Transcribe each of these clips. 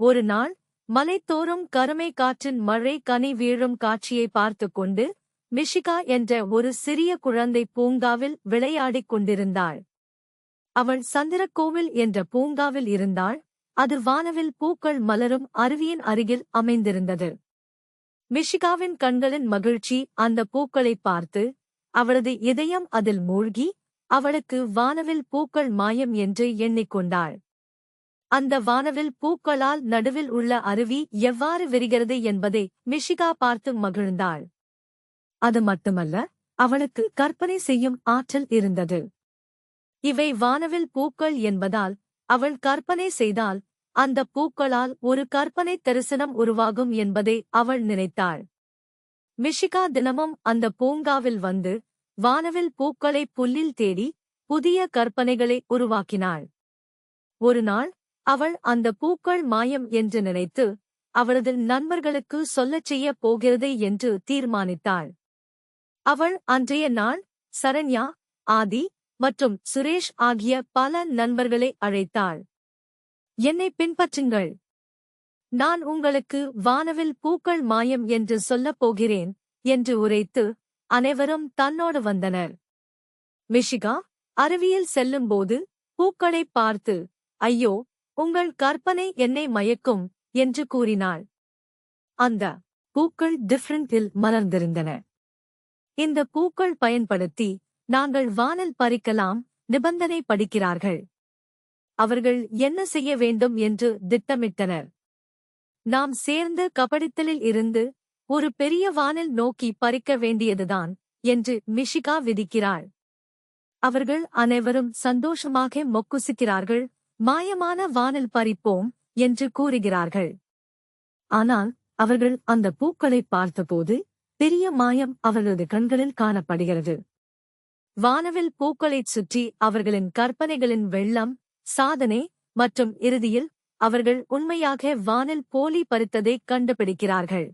ஒரு நாள் மலைத்தோறும் கருமை காற்றின் மழை கனி வீழும் காட்சியை பார்த்துக் கொண்டு மிஷிகா என்ற ஒரு சிறிய குழந்தை பூங்காவில் விளையாடிக் கொண்டிருந்தாள். அவள் சந்திரக்கோவில் என்ற பூங்காவில் இருந்தாள். அது வானவில் பூக்கள் மலரும் அருவியின் அருகில் அமைந்திருந்தது. மிஷிகாவின் கண்களின் மகிழ்ச்சி அந்த பூக்களைப் பார்த்து அவளது இதயம் அதில் மூழ்கி அவளுக்கு வானவில் பூக்கள் மாயம் என்று எண்ணிக்கொண்டாள். அந்த வானவில் பூக்களால் நடுவில் உள்ள அருவி எவ்வாறு விரிகிறது என்பதை மிஷிகா பார்த்து மகிழ்ந்தாள். அது மட்டுமல்ல, அவளுக்கு கற்பனை செய்யும் ஆற்றல் இருந்தது. இவை வானவில் பூக்கள் என்பதால் அவள் கற்பனை செய்தால் அந்த பூக்களால் ஒரு கற்பனை தரிசனம் உருவாகும் என்பதை அவள் நினைத்தாள். மிஷிகா தினமும் அந்த பூங்காவில் வந்து வானவில் பூக்களை புல்லில் தேடி புதிய கற்பனைகளை உருவாக்கினாள். ஒரு நாள் அவள் அந்த பூக்கள் மாயம் என்று நினைத்து அவளது நண்பர்களுக்கு சொல்லச் செய்யப் போகிறது என்று தீர்மானித்தாள். அவள் அன்றைய நாள் சரண்யா, ஆதி மற்றும் சுரேஷ் ஆகிய பல நண்பர்களை அழைத்தாள். என்னை பின்பற்றுங்கள், நான் உங்களுக்கு வானவில் பூக்கள் மாயம் என்று சொல்லப் போகிறேன் என்று உரைத்து அனைவரும் தன்னோடு வந்தனர். மிஷிகா அருவியில் செல்லும்போது பூக்களைப் பார்த்து, ஐயோ, உங்கள் கற்பனை என்னை மயக்கும் என்று கூறினாள். அந்த பூக்கள் டிஃபரண்டில் மலர்ந்திருந்தன. இந்த பூக்கள் பயன்படுத்தி நாங்கள் வானல் பறிக்கலாம் நிபந்தனை படிக்கிறார்கள். அவர்கள் என்ன செய்ய வேண்டும் என்று திட்டமிட்டனர். நாம் சேர்ந்து கபடித்தலில் இருந்து ஒரு பெரிய வானல் நோக்கி பறிக்க வேண்டியதுதான் என்று மிஷிகா விதிக்கிறாள். அவர்கள் அனைவரும் சந்தோஷமாக மொக்குசிக்கிறார்கள். மாயமான வானல் பறிப்போம் என்று கூறுகிறார்கள். ஆனால் அவர்கள் அந்த பூக்களை பார்த்தபோது பெரிய மாயம் அவர்களது கண்களில் காணப்படுகிறது. வானவில் பூக்களைச் சுற்றி அவர்களின் கற்பனைகளின் வெள்ளம், சாதனை மற்றும் இறுதியில் அவர்கள் உண்மையாக வானில் போலி பறித்ததை கண்டுபிடிக்கிறார்கள்.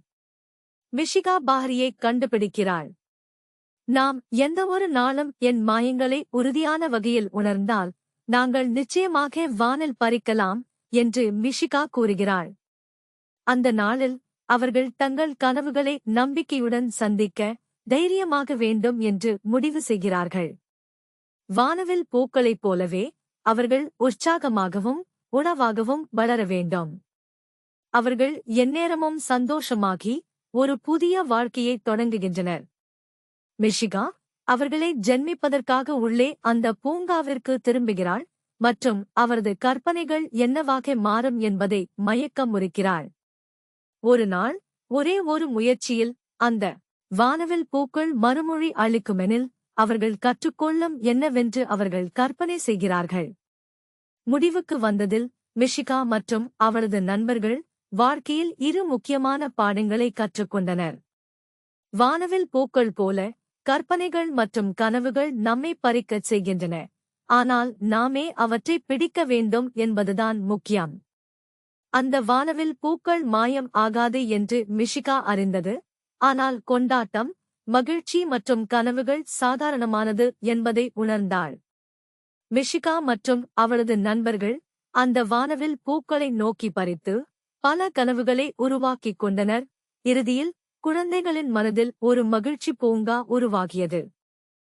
மிஷிகா பாஹரியை கண்டுபிடிக்கிறாள். நாம் எந்தவொரு நாளும் என் மாயங்களை உறுதியான வகையில் உணர்ந்தால் நாங்கள் நிச்சயமாக வானில் பறிக்கலாம் என்று மிஷிகா கூறுகிறாள். அந்த நாளில் அவர்கள் தங்கள் கனவுகளை நம்பிக்கையுடன் சந்திக்க தைரியமாக வேண்டும் என்று முடிவு செய்கிறார்கள். வானவில் பூக்களைப் போலவே அவர்கள் உற்சாகமாகவும் உணவாகவும் வளர வேண்டும். அவர்கள் எந்நேரமும் சந்தோஷமாகி ஒரு புதிய வாழ்க்கையை தொடங்குகின்றனர். மிஷிகா அவர்களை ஜென்மிப்பதற்காக உள்ளே அந்த பூங்காவிற்கு திரும்புகிறாள் மற்றும் அவரது கற்பனைகள் என்னவாக மாறும் என்பதை மயக்கம் முறிக்கிறாள். ஒரு நாள் ஒரே ஒரு முயற்சியில் அந்த வானவில் பூக்கள் மறுமொழி அளிக்குமெனில் அவர்கள் கற்றுக்கொள்ளும் என்னவென்று அவர்கள் கற்பனை செய்கிறார்கள். முடிவுக்கு வந்ததில் மிஷிகா மற்றும் அவளது நண்பர்கள் வாழ்க்கையில் இரு முக்கியமான பாடங்களை கற்றுக்கொண்டனர். வானவில் பூக்கள் போல கற்பனைகள் மற்றும் கனவுகள் நம்மை பறிக்கச் செய்கின்றன, ஆனால் நாமே அவற்றை பிடிக்க வேண்டும் என்பதுதான் முக்கியம். அந்த வானவில் பூக்கள் மாயம் ஆகாது என்று மிஷிகா அறிந்தது. ஆனால் கொண்டாட்டம், மகிழ்ச்சி மற்றும் கனவுகள் சாதாரணமானது என்பதை உணர்ந்தாள். மிஷிகா மற்றும் அவளது நண்பர்கள் அந்த வானவில் பூக்களை நோக்கி பறித்து பல கனவுகளை உருவாக்கிக் கொண்டனர். இறுதியில் குழந்தைகளின் மனதில் ஒரு மகிழ்ச்சி பூங்கா உருவாகியது.